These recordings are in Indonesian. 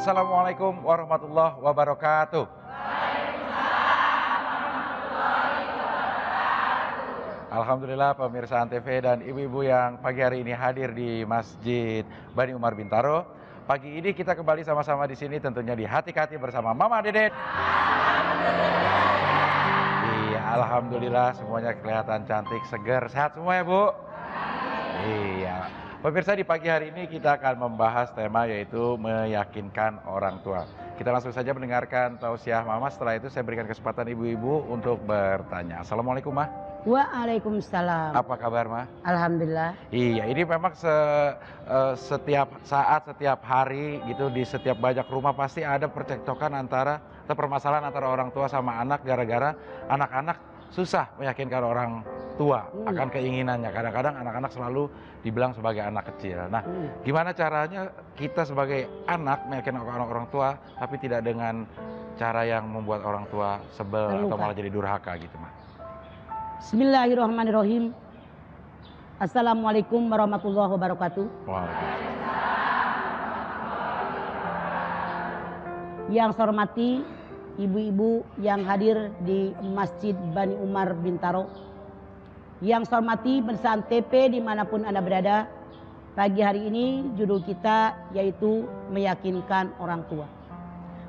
Assalamualaikum warahmatullahi wabarakatuh. Alhamdulillah pemirsa Antv dan ibu-ibu yang pagi hari ini hadir di Masjid Bani Umar Bintaro. Pagi ini kita kembali sama-sama di sini tentunya di Hati ke Hati bersama Mama Dedet. Iya, alhamdulillah semuanya kelihatan cantik, segar, sehat semua ya Bu. Iya. Pemirsa, di pagi hari ini kita akan membahas tema yaitu meyakinkan orang tua. Kita langsung saja mendengarkan tausiah Mama, setelah itu saya berikan kesempatan ibu-ibu untuk bertanya. Assalamualaikum Ma. Waalaikumsalam. Apa kabar Ma? Alhamdulillah. Iya, ini memang setiap saat, setiap hari gitu di setiap banyak rumah pasti ada percekcokan antara atau permasalahan antara orang tua sama anak gara-gara anak-anak susah meyakinkan orang tua akan keinginannya. Kadang-kadang anak-anak selalu dibilang sebagai anak kecil. Nah, gimana caranya kita sebagai anak meyakinkan orang tua tapi tidak dengan cara yang membuat orang tua sebel atau malah jadi durhaka gitu Ma? Bismillahirrahmanirrahim. Assalamualaikum warahmatullahi wabarakatuh. Yang saya hormati ibu-ibu yang hadir di Masjid Bani Umar Bintaro. Yang saya hormati pemirsa Antv dimanapun Anda berada. Pagi hari ini judul kita yaitu meyakinkan orang tua.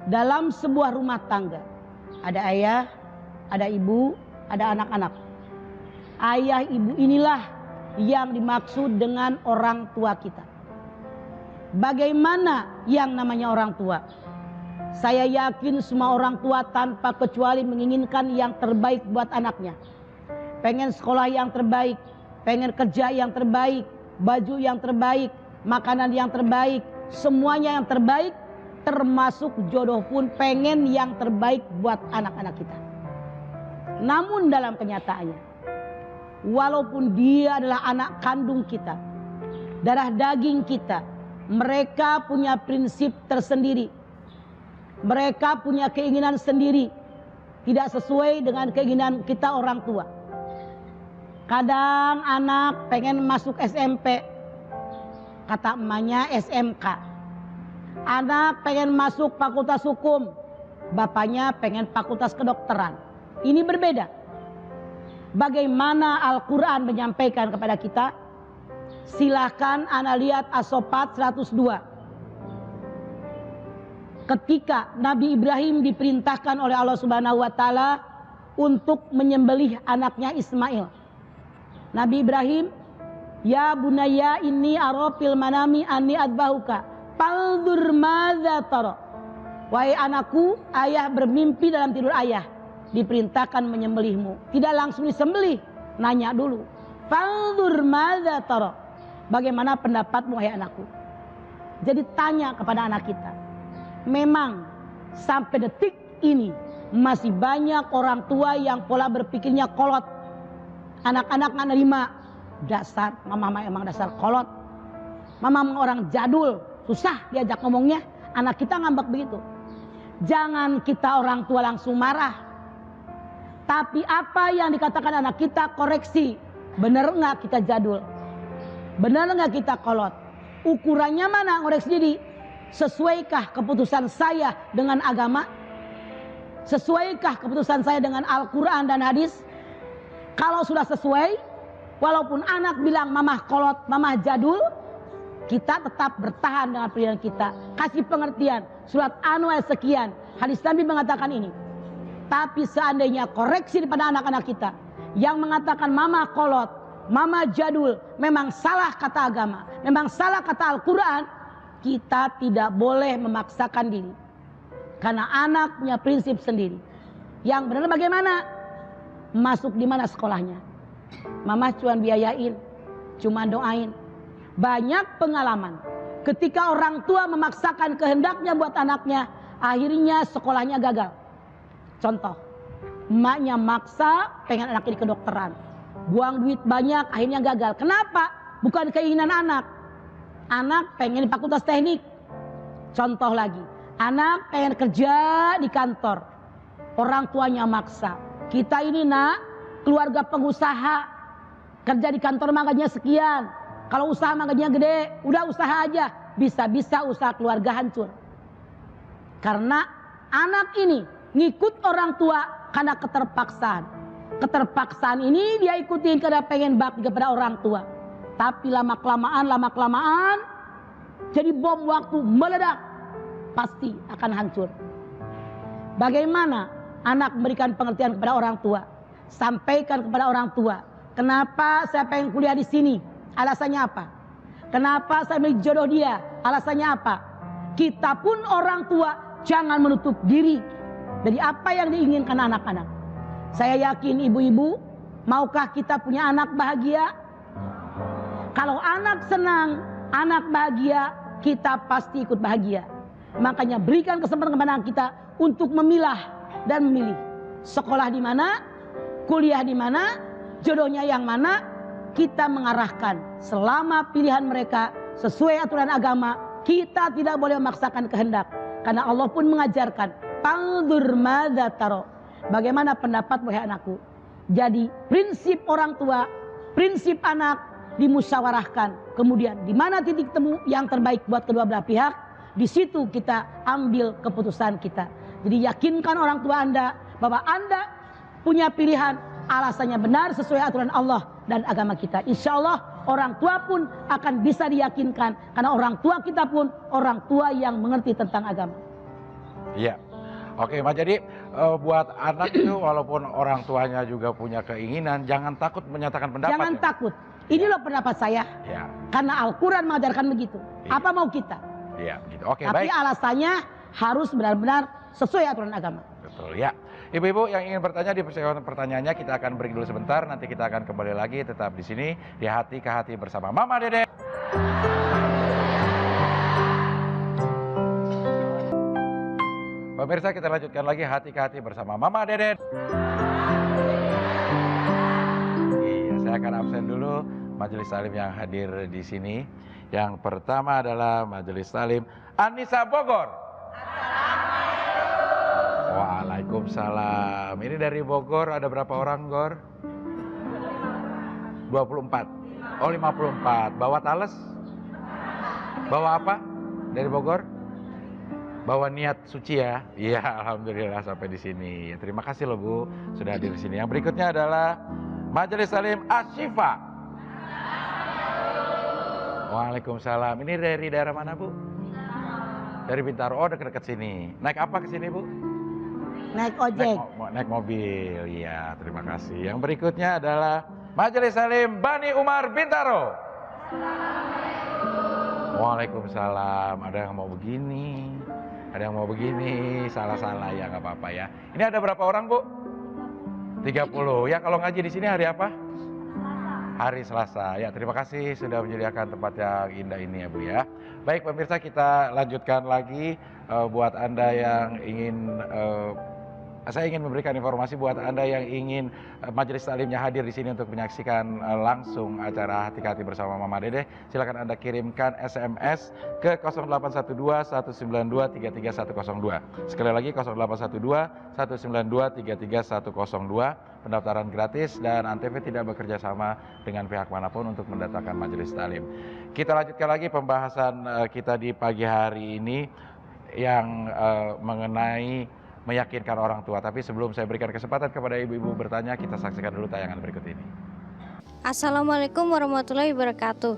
Dalam sebuah rumah tangga ada ayah, ada ibu, ada anak-anak. Ayah ibu inilah yang dimaksud dengan orang tua kita. Bagaimana yang namanya orang tua? Saya yakin semua orang tua tanpa kecuali menginginkan yang terbaik buat anaknya. Pengen sekolah yang terbaik, pengen kerja yang terbaik, baju yang terbaik, makanan yang terbaik, semuanya yang terbaik, termasuk jodoh pun pengen yang terbaik buat anak-anak kita. Namun dalam kenyataannya, walaupun dia adalah anak kandung kita, darah daging kita, mereka punya prinsip tersendiri. Mereka punya keinginan sendiri, tidak sesuai dengan keinginan kita orang tua. Kadang anak pengen masuk SMP, kata emaknya SMK. Anak pengen masuk fakultas hukum, bapaknya pengen fakultas kedokteran. Ini berbeda. Bagaimana Al-Quran menyampaikan kepada kita? Silahkan Anda lihat As-Sofat 102. Ketika Nabi Ibrahim diperintahkan oleh Allah Subhanahu wa Ta'ala untuk menyembelih anaknya Ismail. Nabi Ibrahim, ya bunayya inni ara fil manami anni adbahuka faldur madza tara. Wahai anakku, ayah bermimpi dalam tidur ayah diperintahkan menyembelihmu. Tidak langsung disembelih, nanya dulu. Faldur madza tara. Bagaimana pendapatmu wahai anakku? Jadi tanya kepada anak kita. Memang sampai detik ini masih banyak orang tua yang pola berpikirnya kolot. Anak-anak nggak nerima, dasar mama emang dasar kolot. Mama orang jadul, susah diajak ngomongnya. Anak kita ngambek begitu. Jangan kita orang tua langsung marah. Tapi apa yang dikatakan anak kita koreksi. Bener nggak kita jadul? Bener nggak kita kolot? Ukurannya mana koreksi diri? Sesuaikah keputusan saya dengan agama? Sesuaikah keputusan saya dengan Al-Quran dan hadis? Kalau sudah sesuai, walaupun anak bilang mamah kolot, mamah jadul, kita tetap bertahan dengan pilihan kita. Kasih pengertian. Surat An-Nur sekian. Hadis Nabi mengatakan ini. Tapi seandainya koreksi daripada anak-anak kita yang mengatakan mamah kolot, mamah jadul, memang salah kata agama, memang salah kata Al-Quran, kita tidak boleh memaksakan diri. Karena anak punya prinsip sendiri. Yang benar bagaimana? Masuk di mana sekolahnya? Mama cuma biayain, cuma doain. Banyak pengalaman ketika orang tua memaksakan kehendaknya buat anaknya, akhirnya sekolahnya gagal. Contoh, emaknya maksa pengen anaknya di kedokteran, buang duit banyak, akhirnya gagal. Kenapa? Bukan keinginan anak. Anak pengen di fakultas teknik. Contoh lagi, anak pengen kerja di kantor, orang tuanya maksa. Kita ini nak, keluarga pengusaha, kerja di kantor gajinya sekian. Kalau usaha gajinya gede, udah usaha aja. Bisa-bisa usaha keluarga hancur. Karena anak ini ngikut orang tua karena keterpaksaan. Keterpaksaan ini dia ikutin karena pengen bakti kepada orang tua. Tapi lama kelamaan jadi bom waktu meledak, pasti akan hancur. Bagaimana anak memberikan pengertian kepada orang tua? Sampaikan kepada orang tua, kenapa saya pengen kuliah di sini? Alasannya apa? Kenapa saya milih jodoh dia? Alasannya apa? Kita pun orang tua jangan menutup diri dari apa yang diinginkan anak-anak. Saya yakin ibu-ibu, maukah kita punya anak bahagia? Kalau anak senang, anak bahagia, kita pasti ikut bahagia. Makanya berikan kesempatan kepada anak kita untuk memilah dan memilih sekolah di mana, kuliah di mana, jodohnya yang mana. Kita mengarahkan selama pilihan mereka sesuai aturan agama. Kita tidak boleh memaksakan kehendak, karena Allah pun mengajarkan pandur madza taro, bagaimana pendapat wahai anakku. Jadi prinsip orang tua, prinsip anak dimusyawarahkan. Kemudian di mana titik temu yang terbaik buat kedua belah pihak, di situ kita ambil keputusan kita. Jadi yakinkan orang tua Anda bahwa Anda punya pilihan, alasannya benar sesuai aturan Allah dan agama kita. Insya Allah orang tua pun akan bisa diyakinkan, karena orang tua kita pun orang tua yang mengerti tentang agama. Iya. Oke, Mas, jadi buat anak itu walaupun orang tuanya juga punya keinginan, jangan takut menyatakan pendapat. Jangan takut. Ini loh pendapat saya. Ya. Karena Al-Quran mengajarkan begitu. Iya. Apa mau kita? Iya, gitu. Oke, Tapi baik. alasannya harus benar-benar sesuai aturan agama. Betul, ya. Ibu-ibu yang ingin bertanya di sesi pertanyaannya, kita akan break dulu sebentar. Nanti kita akan kembali lagi tetap di sini di Hati ke Hati bersama Mama Dede. Pemirsa, kita lanjutkan lagi Hati ke Hati bersama Mama Dede. Iya, saya akan absen dulu majelis taklim yang hadir di sini. Yang pertama adalah majelis taklim Anissa Bogor. Waalaikumsalam. Ini dari Bogor, ada berapa orang, Gor? 24. Oh, 54. Bawa tales? Bawa apa? Dari Bogor? Bawa niat suci ya? Iya, alhamdulillah sampai di sini. Terima kasih loh Bu, sudah hadir di sini. Yang berikutnya adalah Majelis Taklim Asyifa. Waalaikumsalam. Ini dari daerah mana, Bu? Dari Bintaro. Oh, dekat-dekat sini. Naik apa ke sini, Bu? Naik ojek. Naik mobil. Iya, terima kasih. Yang berikutnya adalah Majelis Taklim Bani Umar Bintaro. Waalaikumsalam. Ada yang mau begini, ada yang mau begini. Salah-salah ya, nggak apa-apa ya. Ini ada berapa orang, Bu? 30. Ya, kalau ngaji di sini hari apa? Hari Selasa. Ya, terima kasih sudah menyediakan tempat yang indah ini ya, Bu ya. Baik pemirsa, kita lanjutkan lagi buat Anda yang ingin saya ingin memberikan informasi buat Anda yang ingin majelis taklimnya hadir di sini untuk menyaksikan langsung acara Hati ke Hati bersama Mama Dede. Silakan Anda kirimkan SMS ke 0812-192-33102. Sekali lagi 0812-192-33102. Pendaftaran gratis dan Antv tidak bekerja sama dengan pihak manapun untuk mendatangkan majelis taklim. Kita lanjutkan lagi pembahasan kita di pagi hari ini yang mengenai meyakinkan orang tua. Tapi sebelum saya berikan kesempatan kepada ibu-ibu bertanya, kita saksikan dulu tayangan berikut ini. Assalamualaikum warahmatullahi wabarakatuh.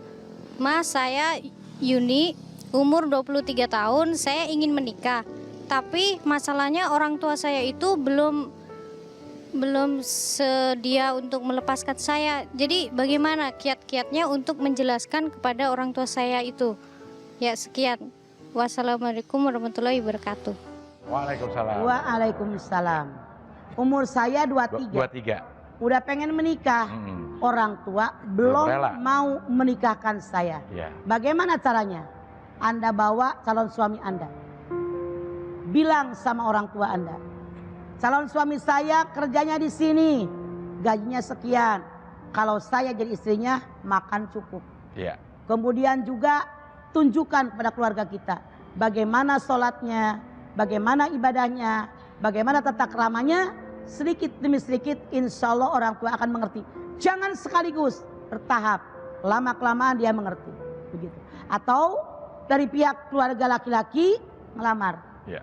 Mas, saya Yuni, umur 23 tahun, saya ingin menikah. Tapi masalahnya orang tua saya itu belum sedia untuk melepaskan saya. Jadi bagaimana kiat-kiatnya untuk menjelaskan kepada orang tua saya itu? Ya, sekian. Wassalamualaikum warahmatullahi wabarakatuh. Waalaikumsalam. Waalaikumsalam. Umur saya 23. Udah pengen menikah. Orang tua belum mau menikahkan saya. Ya. Bagaimana caranya? Anda bawa calon suami Anda. Bilang sama orang tua Anda, calon suami saya kerjanya di sini, gajinya sekian. Kalau saya jadi istrinya, makan cukup. Ya. Kemudian juga tunjukkan kepada keluarga kita bagaimana sholatnya, bagaimana ibadahnya, bagaimana tata keramanya. Sedikit demi sedikit insya Allah orang tua akan mengerti. Jangan sekaligus, bertahap. Lama-kelamaan dia mengerti. Begitu. Atau dari pihak keluarga laki-laki ngelamar. Ya.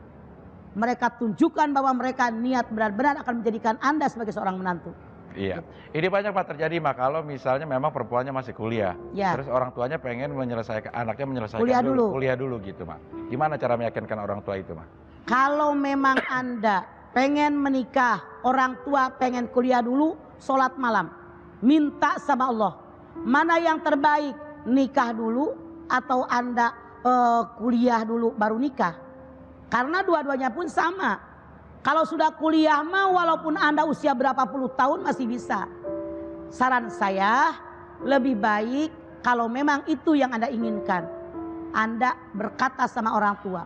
mereka tunjukkan bahwa mereka niat benar-benar akan menjadikan Anda sebagai seorang menantu. Iya, ini banyak Pak terjadi Mak kalau misalnya memang perempuannya masih kuliah, Ya. terus orang tuanya pengen menyelesaikan anaknya menyelesaikan Kuliah dulu. gitu Mak. Gimana cara meyakinkan orang tua itu Mak? Kalau memang Anda pengen menikah, orang tua pengen kuliah dulu, sholat malam, minta sama Allah, mana yang terbaik, nikah dulu atau Anda kuliah dulu baru nikah? Karena dua-duanya pun sama. Kalau sudah kuliah mah walaupun Anda usia berapa puluh tahun masih bisa. Saran saya lebih baik kalau memang itu yang Anda inginkan, Anda berkata sama orang tua,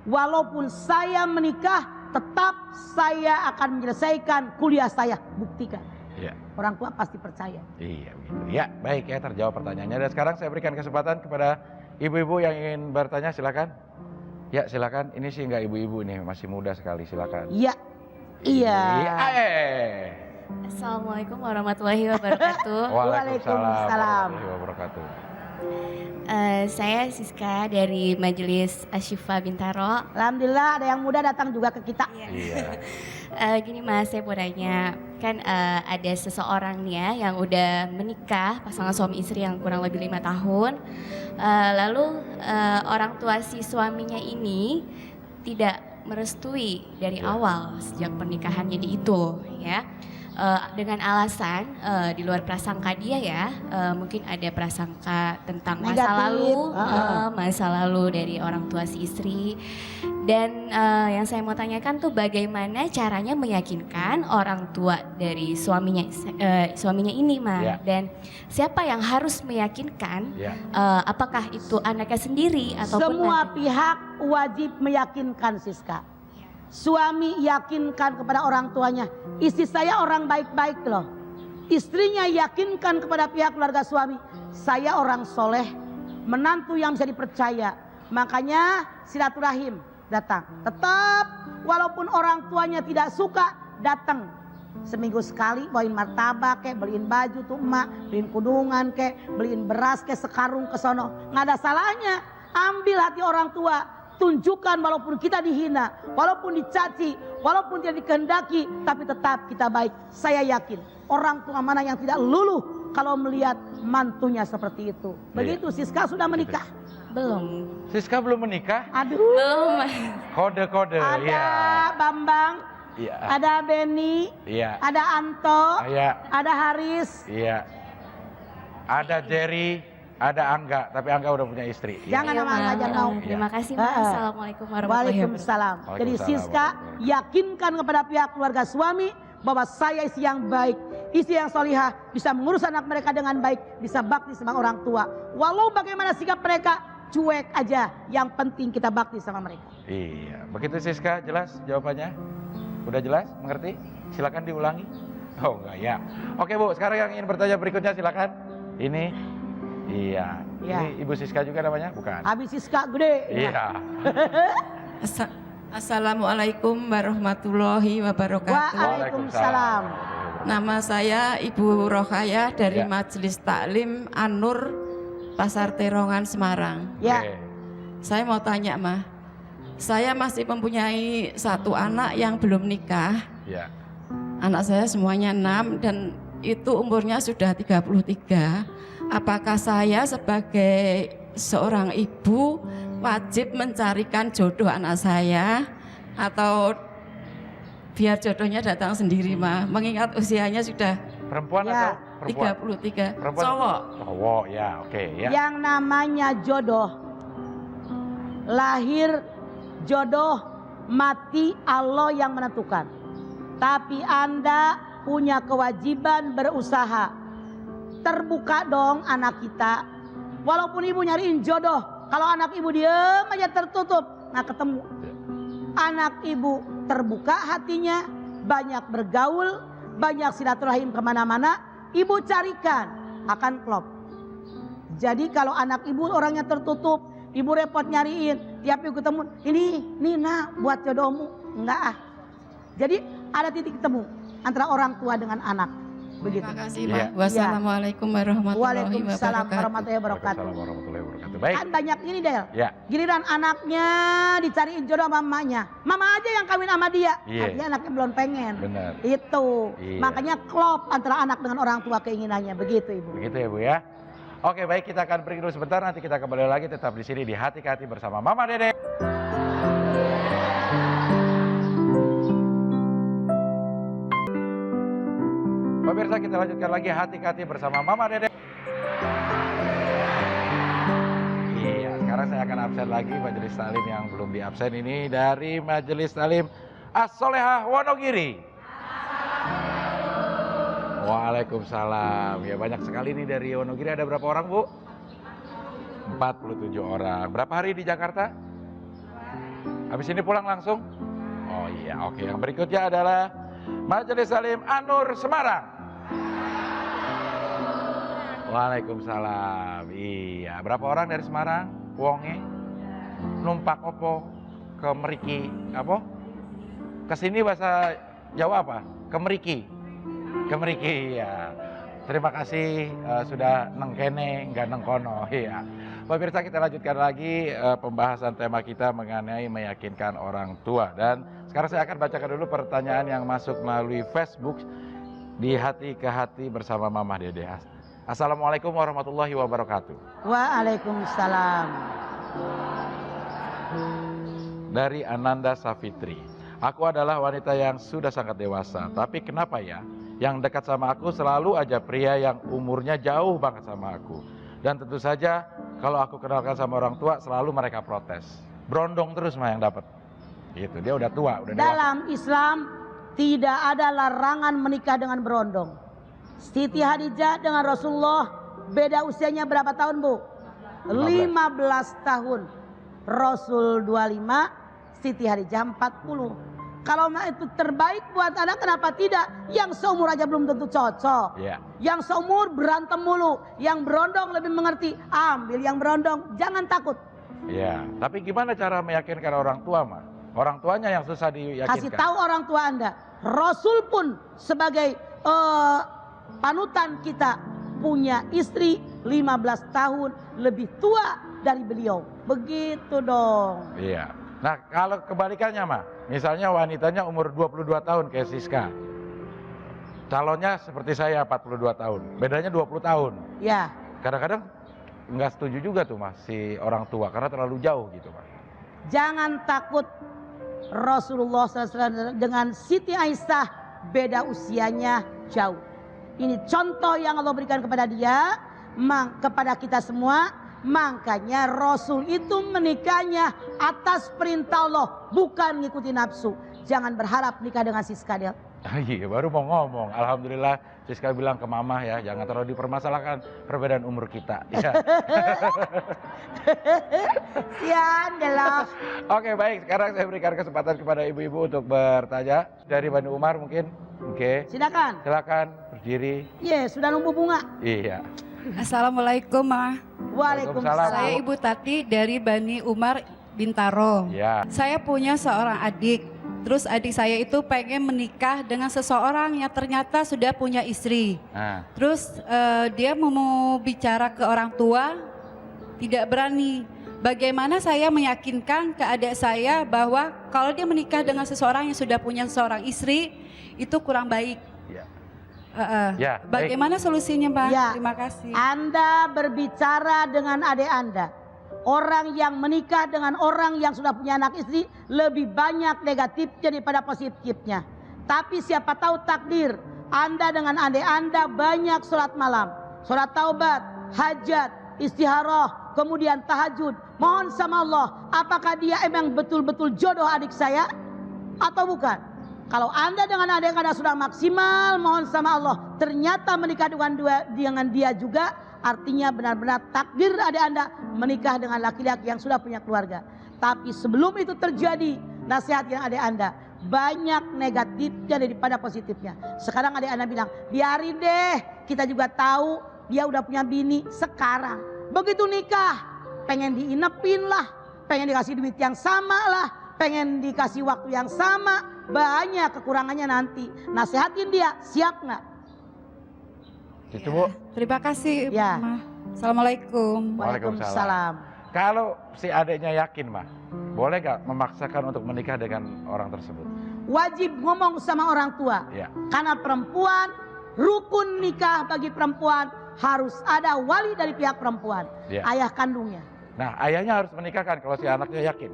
walaupun saya menikah tetap saya akan menyelesaikan kuliah saya, buktikan. Iya. Orang tua pasti percaya. Iya begitu. Ya, baik ya terjawab pertanyaannya. Dan sekarang saya berikan kesempatan kepada ibu-ibu yang ingin bertanya, silakan. Ya, silakan. Ini sih enggak ibu-ibu nih, masih muda sekali, silakan. Iya. Iya. Assalamualaikum warahmatullahi wabarakatuh. Waalaikumsalam warahmatullahi wabarakatuh. Saya Siska dari Majelis Asyifa Bintaro. Alhamdulillah ada yang muda datang juga ke kita. Iya. Gini Mas, saya mau nanya, kan ada seseorang nih ya yang udah menikah, pasangan suami istri yang kurang lebih 5 tahun. Lalu orang tua si suaminya ini tidak merestui dari awal sejak pernikahannya itu ya. Dengan alasan di luar prasangka dia ya, mungkin ada prasangka tentang masa lalu dari orang tua si istri. Dan yang saya mau tanyakan tuh bagaimana caranya meyakinkan orang tua dari suaminya ini Mas, dan siapa yang harus meyakinkan, apakah itu anaknya sendiri ataupun semua pihak wajib meyakinkan Siska. Suami yakinkan kepada orang tuanya, istri saya orang baik-baik loh. Istrinya yakinkan kepada pihak keluarga suami, saya orang soleh, menantu yang bisa dipercaya. Makanya silaturahim datang. Tetap walaupun orang tuanya tidak suka, datang. Seminggu sekali bawain martabak kek, beliin baju tuh emak, beliin kudungan kek, beliin beras kek, sekarung ke sono. Nggak ada salahnya. Ambil hati orang tua. Tunjukkan walaupun kita dihina, walaupun dicaci, walaupun tidak dikehendaki, tapi tetap kita baik. Saya yakin orang tua mana yang tidak luluh kalau melihat mantunya seperti itu. Begitu. Siska sudah menikah? belum. Siska belum menikah? Aduh. Belum. Kode-kode. Ada Iya. Bambang, Iya. ada Beni, Iya. ada Anto, Iya. ada Haris. Iya. Ada Jerry, ada Angga, tapi Angga udah punya istri. Jangan Iya, nama Mas. aja mau. Terima kasih Mas. Assalamualaikum warahmatullahi wabarakatuh. Waalaikumsalam. Jadi Waalaikumsalam Siska warahmatullahi yakinkan kepada pihak keluarga suami bahwa saya istri yang baik, istri yang solihah, bisa mengurus anak mereka dengan baik, bisa bakti sama orang tua. Walau bagaimana sikap mereka, cuek aja. Yang penting kita bakti sama mereka. Iya, begitu Siska, jelas jawabannya? Udah jelas? Mengerti? Silakan diulangi. Oh enggak ya. Oke Bu, sekarang yang ingin bertanya berikutnya silakan. Ini, iya. Iya. Ini Ibu Siska juga namanya? Bukan? Habis Siska gede. Iya. Assalamualaikum warahmatullahi wabarakatuh. Waalaikumsalam. Nama saya Ibu Rokhayah dari Ya. Majelis Taklim An-Nur Pasar Terongan Semarang. Ya. Oke. Saya mau tanya Mah, saya masih mempunyai satu anak yang belum nikah. Iya. Anak saya semuanya 6 dan itu umurnya sudah 33. Apakah saya sebagai seorang ibu wajib mencarikan jodoh anak saya atau biar jodohnya datang sendiri Mah? Mengingat usianya sudah Perempuan Ya. atau perempuan? 33. Perempuan? Cowok. Cowok, ya oke ya. Yang namanya jodoh, lahir jodoh, mati Allah yang menentukan. Tapi Anda punya kewajiban berusaha. Terbuka dong anak kita. Walaupun ibu nyariin jodoh, kalau anak ibu diem aja tertutup, nggak ketemu. Anak ibu terbuka hatinya, banyak bergaul, banyak silaturahim kemana-mana, ibu carikan, akan klop. Jadi kalau anak ibu orangnya tertutup, ibu repot nyariin, tiap ibu ketemu, ini nak buat jodohmu, enggak ah. Jadi ada titik ketemu antara orang tua dengan anak. Begitu. Terima kasih Iya. Mah. Wassalamualaikum warahmatullahi Waalaikumsalam wabarakatuh. warahmatullahi wabarakatuh. Waalaikumsalam warahmatullahi wabarakatuh. Baik. Kan banyak ini Del. Ya. Giliran anaknya dicariin jodoh sama mamanya. Mama aja yang kawin sama dia. Iya. Artinya anaknya belum pengen. Benar. Itu. Iya. Makanya klop antara anak dengan orang tua keinginannya. Begitu Ibu. Begitu ya Bu ya. Oke baik, kita akan break dulu sebentar, nanti kita kembali lagi tetap di sini di Hati ke Hati bersama Mama Dede. Pemirsa, kita lanjutkan lagi Hati ke Hati bersama Mama Dede. Iya, sekarang saya akan absen lagi majelis taklim yang belum diabsen ini dari Majelis Taklim As-Solehah Wonogiri. Waalaikumsalam. Ya banyak sekali nih dari Wonogiri. Ada berapa orang Bu? 47 orang. Berapa hari di Jakarta? Habis ini pulang langsung? Oh iya, oke. Yang berikutnya adalah Majelis Taklim An-Nur Semarang. Waalaikumsalam. Iya, berapa orang dari Semarang? Wonge? Numpak opo? Ke Meriki? Apa? Kesini bahasa Jawa apa? Ke Meriki. Kemeriki ya. Terima kasih sudah nengkene nggak nengkono ya. Pemirsa, kita lanjutkan lagi pembahasan tema kita mengenai meyakinkan orang tua. Dan sekarang saya akan bacakan dulu pertanyaan yang masuk melalui Facebook di Hati ke Hati bersama Mama Dede. Assalamualaikum warahmatullahi wabarakatuh. Waalaikumsalam. Dari Ananda Safitri. Aku adalah wanita yang sudah sangat dewasa, tapi kenapa ya yang dekat sama aku selalu aja pria yang umurnya jauh banget sama aku. Dan tentu saja kalau aku kenalkan sama orang tua selalu mereka protes. Berondong terus mah yang dapat. Gitu, dia udah tua, udah dewasa. Dalam Islam tidak ada larangan menikah dengan berondong. Siti Hadijah dengan Rasulullah beda usianya berapa tahun Bu? 15 tahun. Rasul 25, Siti Hadijah 40. Kalau itu terbaik buat anak, kenapa tidak? Yang seumur aja belum tentu cocok. Yeah. Yang seumur berantem mulu. Yang berondong lebih mengerti. Ambil yang berondong, jangan takut. Ya, tapi gimana cara meyakinkan orang tua mah? Orang tuanya yang susah diyakinkan. Kasih tahu orang tua Anda. Rasul pun sebagai panutan kita punya istri 15 tahun lebih tua dari beliau. Begitu dong. Iya. Nah, kalau kebalikannya mah, misalnya wanitanya umur 22 tahun kayak Siska. Calonnya seperti saya 42 tahun. Bedanya 20 tahun. Ya. Kadang-kadang nggak setuju juga tuh Mas si orang tua karena terlalu jauh gitu Mas. Jangan takut. Rasulullah SAW dengan Siti Aisyah beda usianya jauh. Ini contoh yang Allah berikan kepada dia, kepada kita semua. Makanya Rasul itu menikahnya atas perintah Allah, bukan ngikuti nafsu. Jangan berharap nikah dengan Siska Del. Iya, baru mau ngomong. Alhamdulillah Siska bilang ke Mama ya, jangan terlalu dipermasalahkan perbedaan umur kita. Ya. Sian Del. Oke, baik. Sekarang saya berikan kesempatan kepada ibu-ibu untuk bertanya. Dari Bani Umar mungkin. Oke. Silakan. Silakan berdiri. Iya, sudah numbuh bunga. Iya. Assalamualaikum Ma. Waalaikumsalam. Saya Ibu Tati dari Bani Umar Bintaro. Ya. Saya punya seorang adik. Terus adik saya itu pengen menikah dengan seseorang yang ternyata sudah punya istri. Nah. Terus dia mau bicara ke orang tua, tidak berani. Bagaimana saya meyakinkan ke adik saya bahwa kalau dia menikah dengan seseorang yang sudah punya seorang istri, itu kurang baik. Ya. Ya, bagaimana solusinya Pak? Ya. Terima kasih. Anda berbicara dengan adik Anda. Orang yang menikah dengan orang yang sudah punya anak istri lebih banyak negatifnya daripada positifnya. Tapi siapa tahu takdir Anda dengan adik Anda banyak sholat malam, sholat taubat, hajat, istiharah, kemudian tahajud. Mohon sama Allah, apakah dia emang betul-betul jodoh adik saya atau bukan? Kalau Anda dengan adik Anda sudah maksimal, mohon sama Allah, ternyata menikah dengan dia juga, artinya benar-benar takdir adik Anda menikah dengan laki-laki yang sudah punya keluarga. Tapi sebelum itu terjadi, nasihatkan adik Anda, banyak negatifnya daripada positifnya. Sekarang adik Anda bilang, biarin deh, kita juga tahu dia udah punya bini sekarang. Begitu nikah, pengen diinepin lah, pengen dikasih duit yang sama lah, pengen dikasih waktu yang sama, banyak kekurangannya nanti. Nasihatin dia, siap nggak? Itu Bu. Terima kasih. Ya. Ma. Assalamualaikum. Waalaikumsalam. Kalau si adiknya yakin mah, boleh nggak memaksakan untuk menikah dengan orang tersebut? Wajib ngomong sama orang tua. Ya. Karena perempuan, rukun nikah bagi perempuan harus ada wali dari pihak perempuan, Ya. ayah kandungnya. Nah, ayahnya harus menikahkan kalau si anaknya yakin.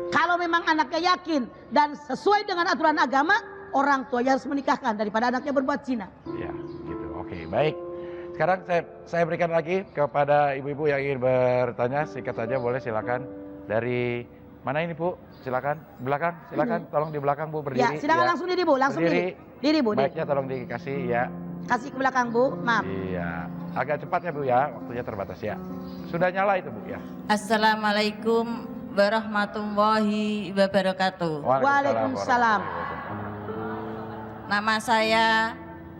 Kalau memang anaknya yakin dan sesuai dengan aturan agama, orang tuanya harus menikahkan daripada anaknya berbuat zina. Ya, gitu. Oke, baik. Sekarang saya berikan lagi kepada ibu-ibu yang ingin bertanya, singkat saja boleh, silakan. Dari mana ini Bu? Silakan, belakang, silakan. Tolong di belakang Bu, berdiri. Ya, silakan langsung diri Bu, langsung Berdiri. diri Bu. Diri. Baiknya tolong dikasih ya. Kasih ke belakang Bu, maaf. Iya, agak cepat ya Bu ya, waktunya terbatas ya. Sudah nyala itu Bu ya. Assalamualaikum warahmatullahi wabarakatuh. Waalaikumsalam. Nama saya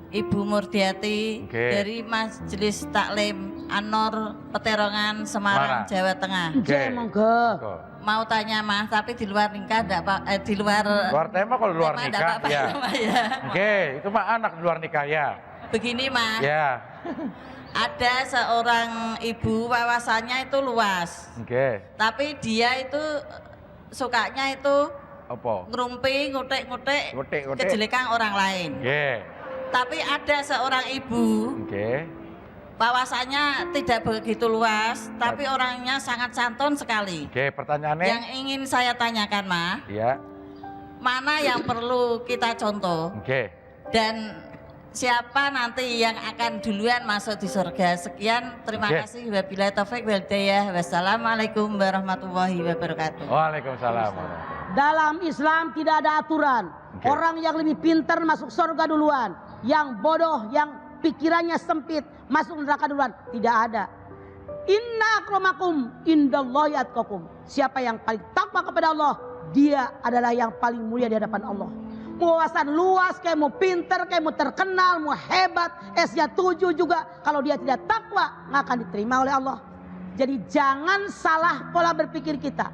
Ibu Murdiati Oke. dari Majelis Taklim An-Nur Peterongan, Semarang, Semarang. Jawa Tengah. Oke. Monggo. Kok. Mau tanya Mas, tapi di luar nikah di luar Luar tema kalau luar tema nikah enggak apa-apa ya. Mas, ya. Oke, itu mah anak di luar nikah ya. Begini Mas, Ya. ada seorang ibu wawasannya itu luas, Oke. tapi dia itu sukanya itu Apa? ngerumpi, ngutek-ngutek Ngutik-ngutik. kejelekan orang lain. Oke. Tapi ada seorang ibu, Oke. wawasannya tidak begitu luas, tapi orangnya sangat santun sekali. Oke, pertanyaannya? Yang ingin saya tanyakan, Ma, Ya. mana yang perlu kita contoh Oke. dan siapa nanti yang akan duluan masuk di surga? Sekian, terima Oke. kasih. Wabillahi taufik wal hidayah. Wassalamualaikum warahmatullahi wabarakatuh. Waalaikumsalam warahmatullahi. Dalam Islam tidak ada aturan. Oke. Orang yang lebih pintar masuk surga duluan. Yang bodoh, yang pikirannya sempit masuk neraka duluan. Tidak ada. Inna akramakum indallahi atqakum. Siapa yang paling takwa kepada Allah, dia adalah yang paling mulia di hadapan Allah. Mau wawasan luas, kayak mau pintar, kayak mau terkenal, mau hebat, S-nya 7 juga. Kalau dia tidak takwa, nggak akan diterima oleh Allah. Jadi jangan salah pola berpikir kita.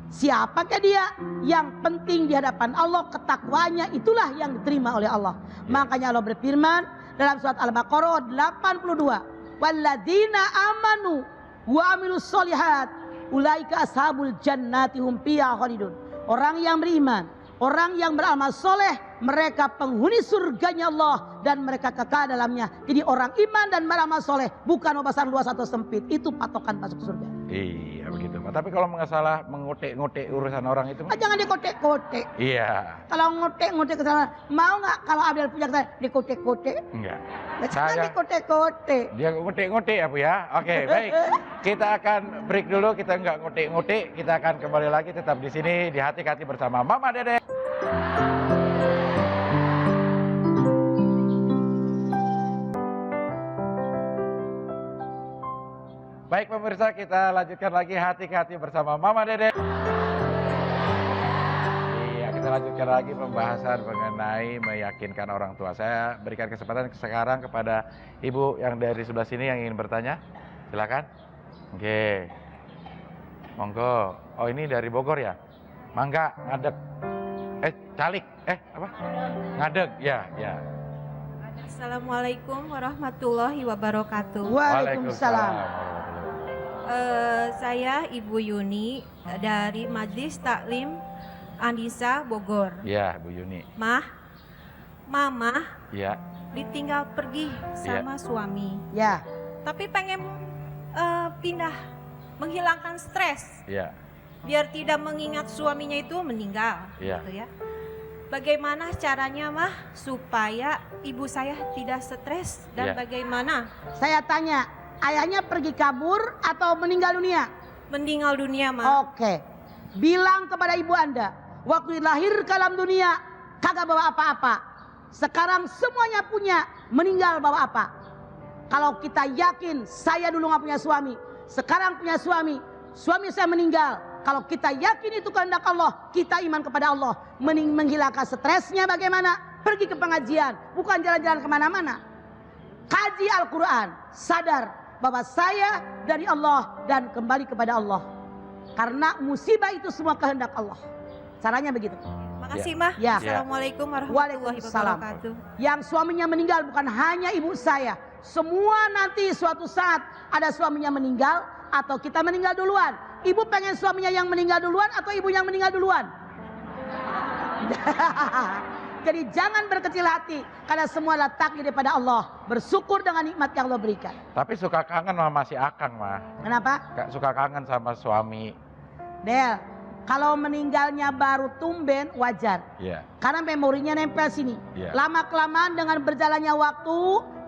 Siapakah dia? Yang penting di hadapan Allah ketakwanya itulah yang diterima oleh Allah. Makanya Allah berfirman dalam surat Al-Baqarah 82, "Walladzina amanu wa amilus solihat ulaika ashabul jannati hum fiha khalidun." Orang yang beriman, orang yang beramal soleh, mereka penghuni surganya Allah dan mereka kekal dalamnya. Jadi orang iman dan beramal soleh bukan wawasan luas atau sempit, itu patokan masuk surga. Iya begitu. Tapi kalau nggak salah mengutik-ngutik urusan orang itu, Jangan dikotek-kotek. iya, Kalau ngotek-ngotek kesalahan, mau nggak kalau Abdel punya kesalahan dikotek-kotek? enggak. Jangan dikotek-kotek. Dia ngutik-ngutik ya Bu ya. Oke, baik. Kita akan break dulu, kita nggak ngutik-ngutik. Kita akan kembali lagi tetap di sini di Hati-Hati bersama Mama Dede. Baik pemirsa, kita lanjutkan lagi Hati-Hati bersama Mama Dede. Iya, kita lanjutkan lagi pembahasan mengenai meyakinkan orang tua. Saya berikan kesempatan sekarang kepada ibu yang dari sebelah sini yang ingin bertanya. Silakan. Oke. Monggo. Oh, ini dari Bogor ya? Mangga, ngadeg. Calik. Apa? Ngadeg. Ya, ya. Assalamualaikum warahmatullahi wabarakatuh. Waalaikumsalam. Saya Ibu Yuni dari Majelis Taklim Andisa Bogor. Ya, Bu Yuni. Mama Ya. ditinggal pergi sama suami. Ya, Tapi pengen pindah, menghilangkan stres, Ya. biar tidak mengingat suaminya itu meninggal. Ya. Gitu ya. Bagaimana caranya Mah supaya ibu saya tidak stres dan Ya. bagaimana saya tanya, ayahnya pergi kabur atau meninggal dunia? meninggal dunia Mah? Oke. Bilang kepada ibu Anda, waktu lahir ke dalam dunia kagak bawa apa-apa. Sekarang semuanya punya, meninggal bawa apa? Kalau kita yakin saya dulu gak punya suami, sekarang punya suami, suami saya meninggal. Kalau kita yakin itu kehendak Allah, kita iman kepada Allah, menghilangkan stresnya bagaimana? Pergi ke pengajian, bukan jalan-jalan kemana-mana. Kaji Al-Quran, sadar bahwa saya dari Allah dan kembali kepada Allah. Karena musibah itu semua kehendak Allah. Caranya begitu. Makasih Mah. Ya. Assalamualaikum warahmatullahi Waalaikumsalam. wabarakatuh. Yang suaminya meninggal bukan hanya ibu saya. Semua nanti suatu saat ada suaminya meninggal, atau kita meninggal duluan? Ibu pengen suaminya yang meninggal duluan atau ibu yang meninggal duluan? Jadi jangan berkecil hati, karena semua adalah takdir daripada Allah. Bersyukur dengan nikmat yang Allah berikan. Tapi suka kangen sama si Akang mah. Kenapa? Suka kangen sama suami. Del, kalau meninggalnya baru tumben wajar. Iya. Karena memorinya nempel sini. Iya. Lama-kelamaan dengan berjalannya waktu,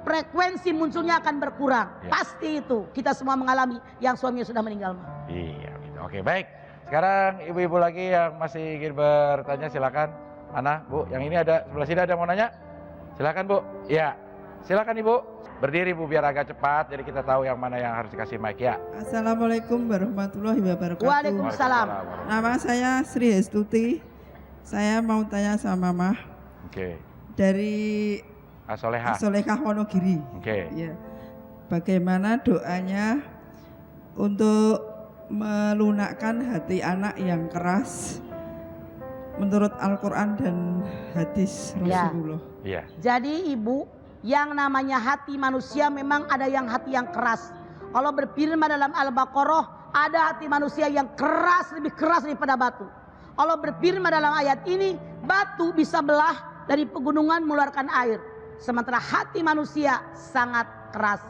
frekuensi munculnya akan berkurang. Iya. Pasti itu. Kita semua mengalami yang suaminya sudah meninggal. Iya, gitu. Oke, baik. Sekarang ibu-ibu lagi yang masih ingin bertanya silakan. Mana, Bu? Yang ini ada sebelah sini ada yang mau nanya? Silakan, Bu. Iya. Silakan, Ibu. Berdiri, Bu, biar agak cepat jadi kita tahu yang mana yang harus dikasih mic ya. Assalamualaikum warahmatullahi wabarakatuh. Waalaikumsalam. Nama saya Sri Hestuti. Saya mau tanya sama Mama. Oke. Dari Asolehah. Solekah Wonogiri. Oke. Ya. Bagaimana doanya untuk melunakkan hati anak yang keras menurut Al-Quran dan hadis Ya. Rasulullah? Iya. Jadi ibu, yang namanya hati manusia memang ada yang hati yang keras. Allah berfirman dalam Al-Baqarah, ada hati manusia yang keras, lebih keras daripada batu. Allah berfirman dalam ayat ini, batu bisa belah dari pegunungan mengeluarkan air. Sementara hati manusia sangat keras.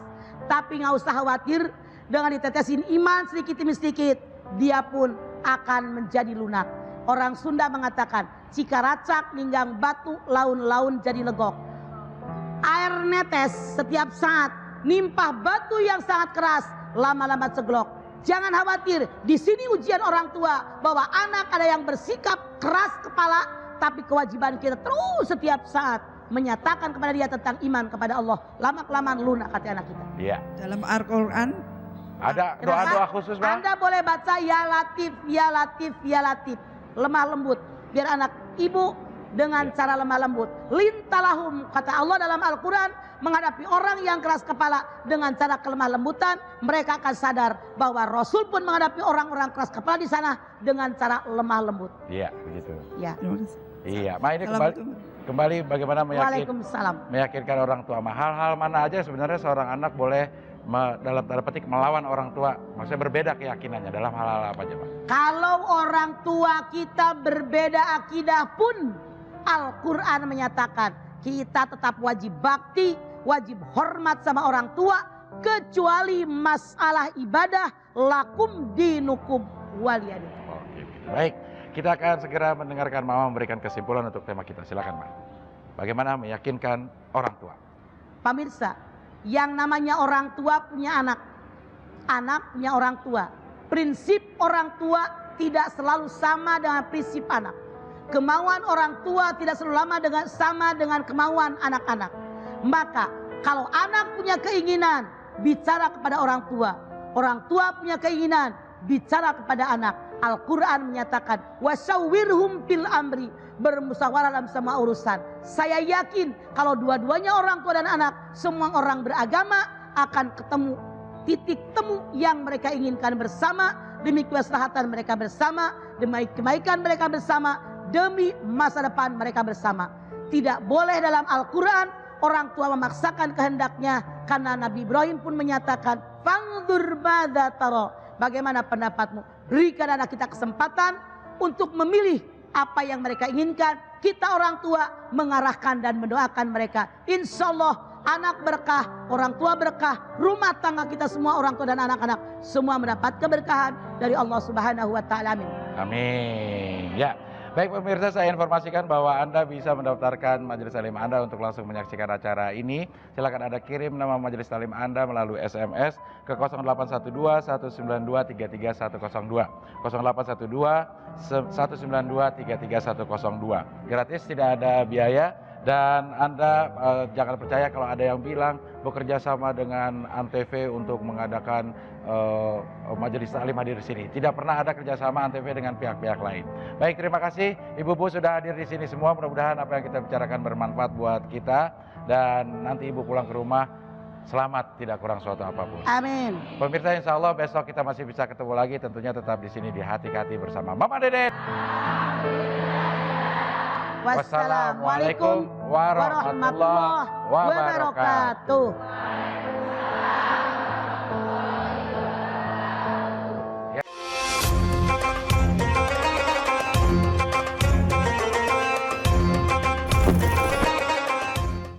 Tapi nggak usah khawatir, dengan ditetesin iman sedikit demi sedikit, dia pun akan menjadi lunak. Orang Sunda mengatakan, jika racak ninggang batu, laun-laun jadi legok. Air netes setiap saat, nimpah batu yang sangat keras, lama-lama ceglok. Jangan khawatir, di sini ujian orang tua bahwa anak ada yang bersikap keras kepala, tapi kewajiban kita terus setiap saat menyatakan kepada dia tentang iman kepada Allah. Lama-kelamaan lunak hati anak kita. Iya. Dalam Al-Quran Ada Kenapa? doa-doa khusus, Bang? Anda boleh baca ya Latif, ya Latif, ya Latif. Lemah lembut. Biar anak ibu dengan cara lemah lembut. Lintalahum, kata Allah dalam Al-Quran, menghadapi orang yang keras kepala dengan cara kelemah lembutan, mereka akan sadar bahwa Rasul pun menghadapi orang-orang keras kepala di sana dengan cara lemah lembut. Iya, begitu. Ya. terima kasih. Iya, Ma ini Assalamualaikum. kembali bagaimana Waalaikumsalam. meyakinkan orang tua. Hal-hal mana aja sebenarnya seorang anak boleh dalam tanda petik melawan orang tua. Maksudnya berbeda keyakinannya dalam hal-hal apa aja, Pak? Kalau orang tua kita berbeda akidah pun, Al-Quran menyatakan kita tetap wajib bakti, wajib hormat sama orang tua, kecuali masalah ibadah, lakum dinukum waliyadin. Oke, gitu. Baik. Kita akan segera mendengarkan Mama memberikan kesimpulan untuk tema kita. Silakan, Ma. Bagaimana meyakinkan orang tua? Pemirsa, yang namanya orang tua punya anak, anak punya orang tua. Prinsip orang tua tidak selalu sama dengan prinsip anak. Kemauan orang tua tidak selalu sama dengan kemauan anak-anak. Maka kalau anak punya keinginan, bicara kepada orang tua. Orang tua punya keinginan, bicara kepada anak. Al-Quran menyatakan, wasawwirhum fil amri, bermusyawarah dalam semua urusan. Saya yakin kalau dua-duanya orang tua dan anak, semua orang beragama akan ketemu titik temu yang mereka inginkan bersama, demi kemaslahatan mereka bersama, demi kebaikan mereka bersama, demi masa depan mereka bersama. Tidak boleh dalam Al-Quran orang tua memaksakan kehendaknya, karena Nabi Ibrahim pun menyatakan, fangdur madza tara, bagaimana pendapatmu? Berikan anak kita kesempatan untuk memilih apa yang mereka inginkan. Kita orang tua mengarahkan dan mendoakan mereka. Insya Allah anak berkah, orang tua berkah, rumah tangga kita semua orang tua dan anak-anak semua mendapat keberkahan dari Allah Subhanahu wa taala. Amin. Amin. Ya. Baik pemirsa, saya informasikan bahwa Anda bisa mendaftarkan majelis taklim Anda untuk langsung menyaksikan acara ini. Silakan Anda kirim nama majelis taklim Anda melalui SMS ke 0812 192 33102. 0812 192 33102. Gratis, tidak ada biaya. Dan Anda jangan percaya kalau ada yang bilang bekerja sama dengan Antv untuk mengadakan majelis taklim hadir di sini. Tidak pernah ada kerjasama Antv dengan pihak-pihak lain. Baik, terima kasih Ibu-ibu sudah hadir di sini semua. Mudah-mudahan apa yang kita bicarakan bermanfaat buat kita. Dan nanti Ibu pulang ke rumah selamat, tidak kurang suatu apapun. Amin. Pemirsa, insya Allah besok kita masih bisa ketemu lagi. Tentunya tetap di sini di Hati-Hati bersama Mama Dede. Wassalamualaikum warahmatullahi wabarakatuh.